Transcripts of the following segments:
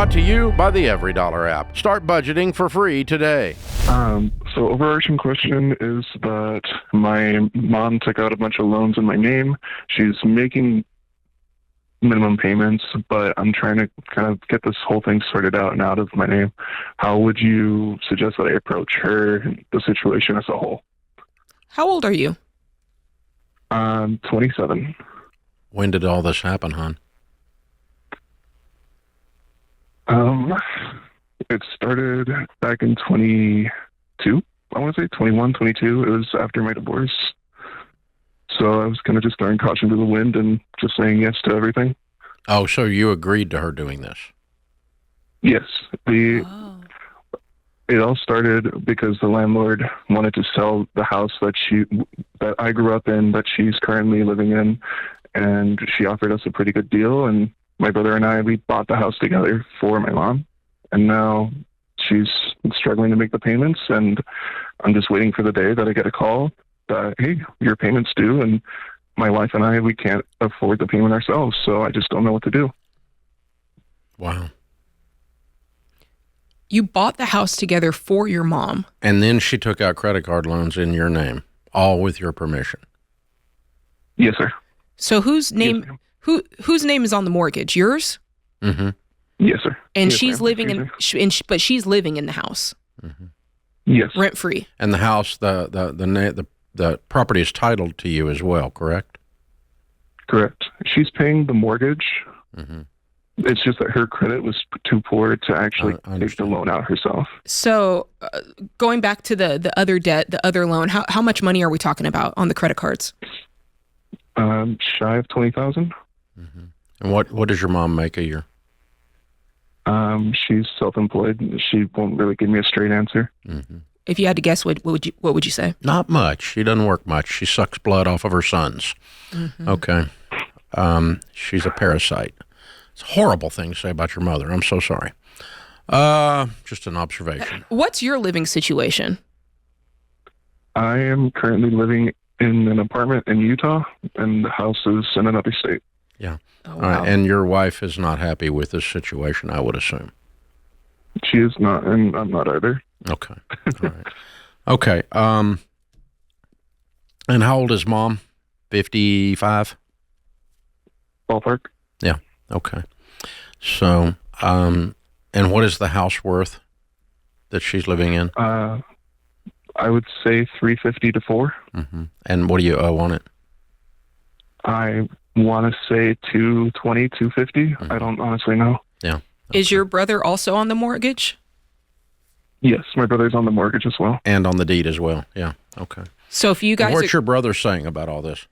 Brought to you by the Every Dollar app. Start budgeting for free today. So overarching question is that my mom took out a bunch of loans in my name. She's making minimum payments, but I'm trying to kind of get this whole thing sorted out and out of my name. How would you suggest that I approach her and the situation as a whole? How old are you? 27. When did all this happen, hon? It started back in 22. I want to say 21, 22. It was after my divorce. So I was kind of just throwing caution to the wind and just saying yes to everything. Oh, so you agreed to her doing this? Yes. It all started because the landlord wanted to sell the house that I grew up in, that she's currently living in, and she offered us a pretty good deal. And my brother and I, we bought the house together for my mom, and now she's struggling to make the payments, and I'm just waiting for the day that I get a call that, hey, your payment's due, and my wife and I, we can't afford the payment ourselves, so I just don't know what to do. Wow. You bought the house together for your mom. And then she took out credit card loans in your name, all with your permission. Yes, sir. So whose name whose name is on the mortgage? Yours? Mm-hmm. Yes, sir. And yes, she's ma'am. living but she's living in the house. Mm-hmm. Yes. Rent free. And the house, the property is titled to you as well, correct? Correct. She's paying the mortgage. Mm-hmm. It's just that her credit was too poor to actually take the loan out herself. So going back to the other debt, the other loan, how much money are we talking about on the credit cards? Shy of $20,000. Mm-hmm. And what does your mom make a year? She's self-employed. She won't really give me a straight answer. Mm-hmm. If you had to guess, what would you say? Not much. She doesn't work much. She sucks blood off of her sons. Mm-hmm. Okay. She's a parasite. It's a horrible thing to say about your mother. I'm so sorry. Just an observation. What's your living situation? I am currently living in an apartment in Utah, and the house is in another state. Yeah. Oh, wow. All right. And your wife is not happy with this situation, I would assume. She is not, and I'm not either. Okay. All right. Okay. And how old is mom? 55? Ballpark. Yeah. Okay. So, and what is the house worth that she's living in? I would say 350 to 4. Mm-hmm. And what do you owe on it? I want to say 220, 250. Mm-hmm. I don't honestly know. Yeah. Okay. Is your brother also on the mortgage? Yes, my brother's on the mortgage as well. And on the deed as well. Yeah. Okay. So if you guys, what's your brother saying about all this?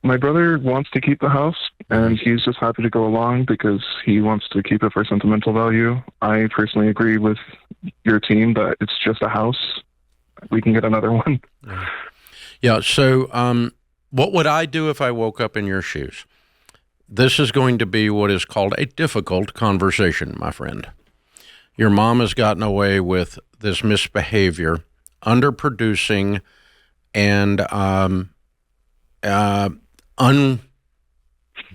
My brother wants to keep the house, and he's just happy to go along because he wants to keep it for sentimental value. I personally agree with your team that it's just a house. We can get another one. Yeah. So what would I do if I woke up in your shoes? This is going to be what is called a difficult conversation, my friend. Your mom has gotten away with this misbehavior, underproducing, and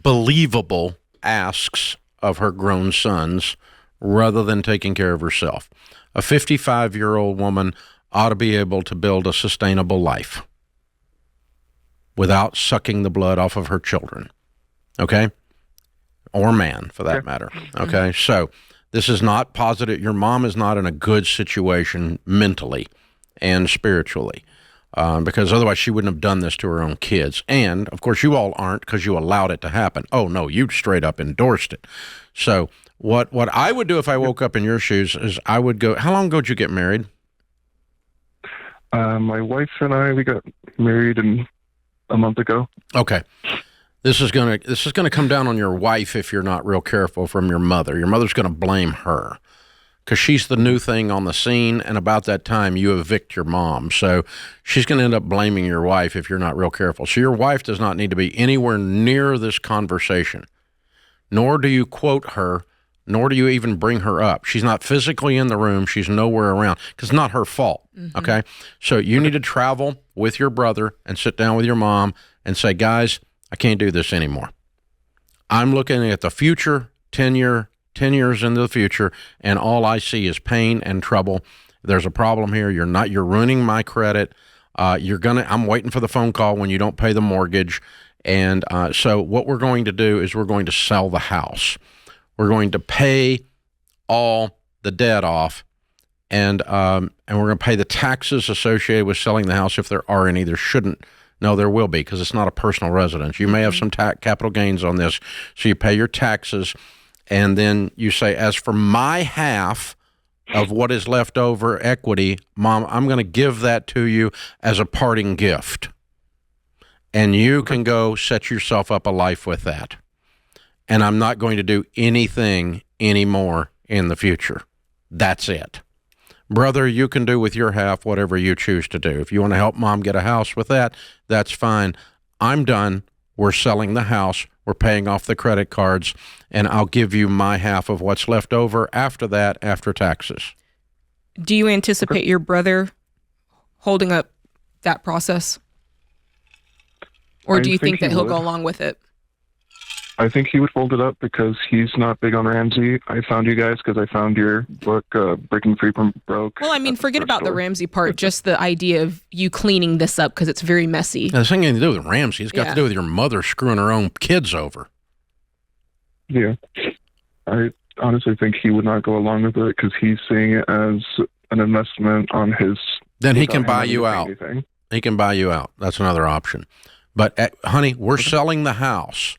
unbelievable asks of her grown sons rather than taking care of herself. A 55-year-old woman ought to be able to build a sustainable life without sucking the blood off of her children, okay? Or man, for that matter, okay? So this is not positive. Your mom is not in a good situation mentally and spiritually. Because otherwise she wouldn't have done this to her own kids. And, of course, you all aren't because you allowed it to happen. Oh, no, you straight up endorsed it. So what I would do if I woke up in your shoes is I would go, how long ago did you get married? My wife and I, we got married a month ago. Okay. This is gonna come down on your wife if you're not real careful from your mother. Your mother's going to blame her. Because she's the new thing on the scene, and about that time, you evict your mom. So she's going to end up blaming your wife if you're not real careful. So your wife does not need to be anywhere near this conversation, nor do you quote her, nor do you even bring her up. She's not physically in the room. She's nowhere around because it's not her fault, okay? So you need to travel with your brother and sit down with your mom and say, guys, I can't do this anymore. I'm looking at the future 10-year 10 years into the future, and all I see is pain and trouble. There's a problem here. You're ruining my credit. I'm waiting for the phone call when you don't pay the mortgage. And so what we're going to do is we're going to sell the house. We're going to pay all the debt off, and we're going to pay the taxes associated with selling the house if there are any. There shouldn't. No, there will be, because it's not a personal residence. You may have some capital gains on this, so you pay your taxes, and then you say, as for my half of what is left over equity, Mom, I'm going to give that to you as a parting gift. And you can go set yourself up a life with that. And I'm not going to do anything anymore in the future. That's it. Brother, you can do with your half whatever you choose to do. If you want to help Mom get a house with that, that's fine. I'm done. We're selling the house. We're paying off the credit cards, and I'll give you my half of what's left over after that, after taxes. Do you anticipate your brother holding up that process? Or do you think that he'll go along with it? I think he would fold it up because he's not big on Ramsey. I found you guys because I found your book, Breaking Free from Broke. Well, I mean, forget about the Ramsey part, just the idea of you cleaning this up because it's very messy. Now, this ain't anything to do with Ramsey. It's got to do with your mother screwing her own kids over. Yeah. I honestly think he would not go along with it because he's seeing it as an investment on his... Then he can buy you out. Anything. He can buy you out. That's another option. But, honey, we're selling the house.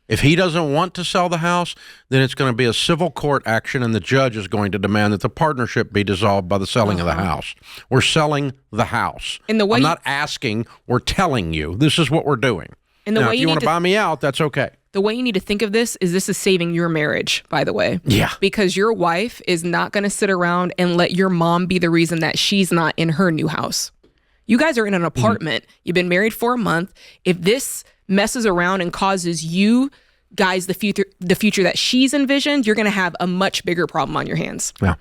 If he doesn't want to sell the house, then it's going to be a civil court action, and the judge is going to demand that the partnership be dissolved by the selling of the house. We're selling the house. I'm not asking, we're telling you. This is what we're doing. And now, if you want to buy me out, that's okay. The way you need to think of this is saving your marriage, by the way. Yeah. Because your wife is not going to sit around and let your mom be the reason that she's not in her new house. You guys are in an apartment. You've been married for a month. If this messes around and causes you guys the future that she's envisioned, you're going to have a much bigger problem on your hands. Yeah.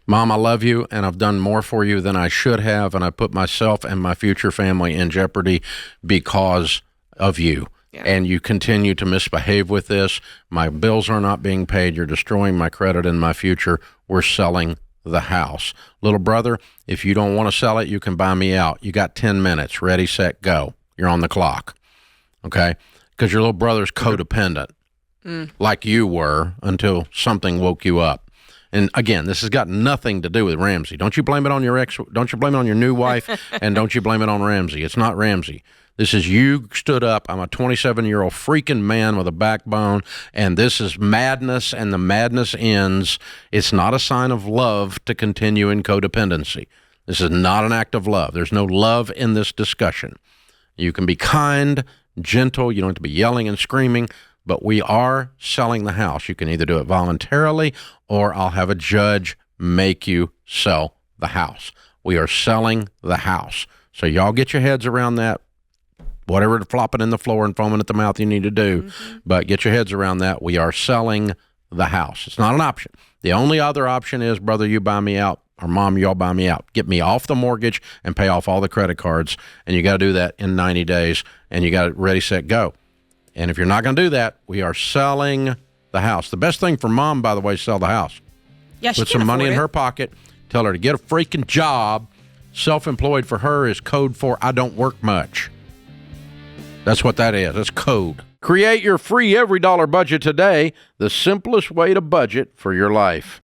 Mom, I love you, and I've done more for you than I should have, and I put myself and my future family in jeopardy because of you. Yeah. And you continue to misbehave with this. My bills are not being paid. You're destroying my credit and my future. We're selling the house. Little brother, if you don't want to sell it, you can buy me out. You got 10 minutes. Ready, set, go. You're on the clock. Okay? Because your little brother's codependent, like you were, until something woke you up. And again, this has got nothing to do with Ramsey. Don't you blame it on your ex? Don't you blame it on your new wife? And don't you blame it on Ramsey? It's not Ramsey. This is you stood up. I'm a 27-year-old freaking man with a backbone, and this is madness, and the madness ends. It's not a sign of love to continue in codependency. This is not an act of love. There's no love in this discussion. You can be kind, gentle. You don't have to be yelling and screaming, but we are selling the house. You can either do it voluntarily, or I'll have a judge make you sell the house. We are selling the house. So y'all get your heads around that. Whatever flopping in the floor and foaming at the mouth you need to do, but get your heads around that. We are selling the house. It's not an option. The only other option is, brother, you buy me out, or Mom, y'all buy me out. Get me off the mortgage and pay off all the credit cards, and you got to do that in 90 days, and you got it ready, set, go. And if you're not going to do that, we are selling the house. The best thing for Mom, by the way, is sell the house. Yeah, she Put some money in her pocket. Tell her to get a freaking job. Self-employed for her is code for I don't work much. That's what that is. That's code. Create your free every dollar budget today, the simplest way to budget for your life.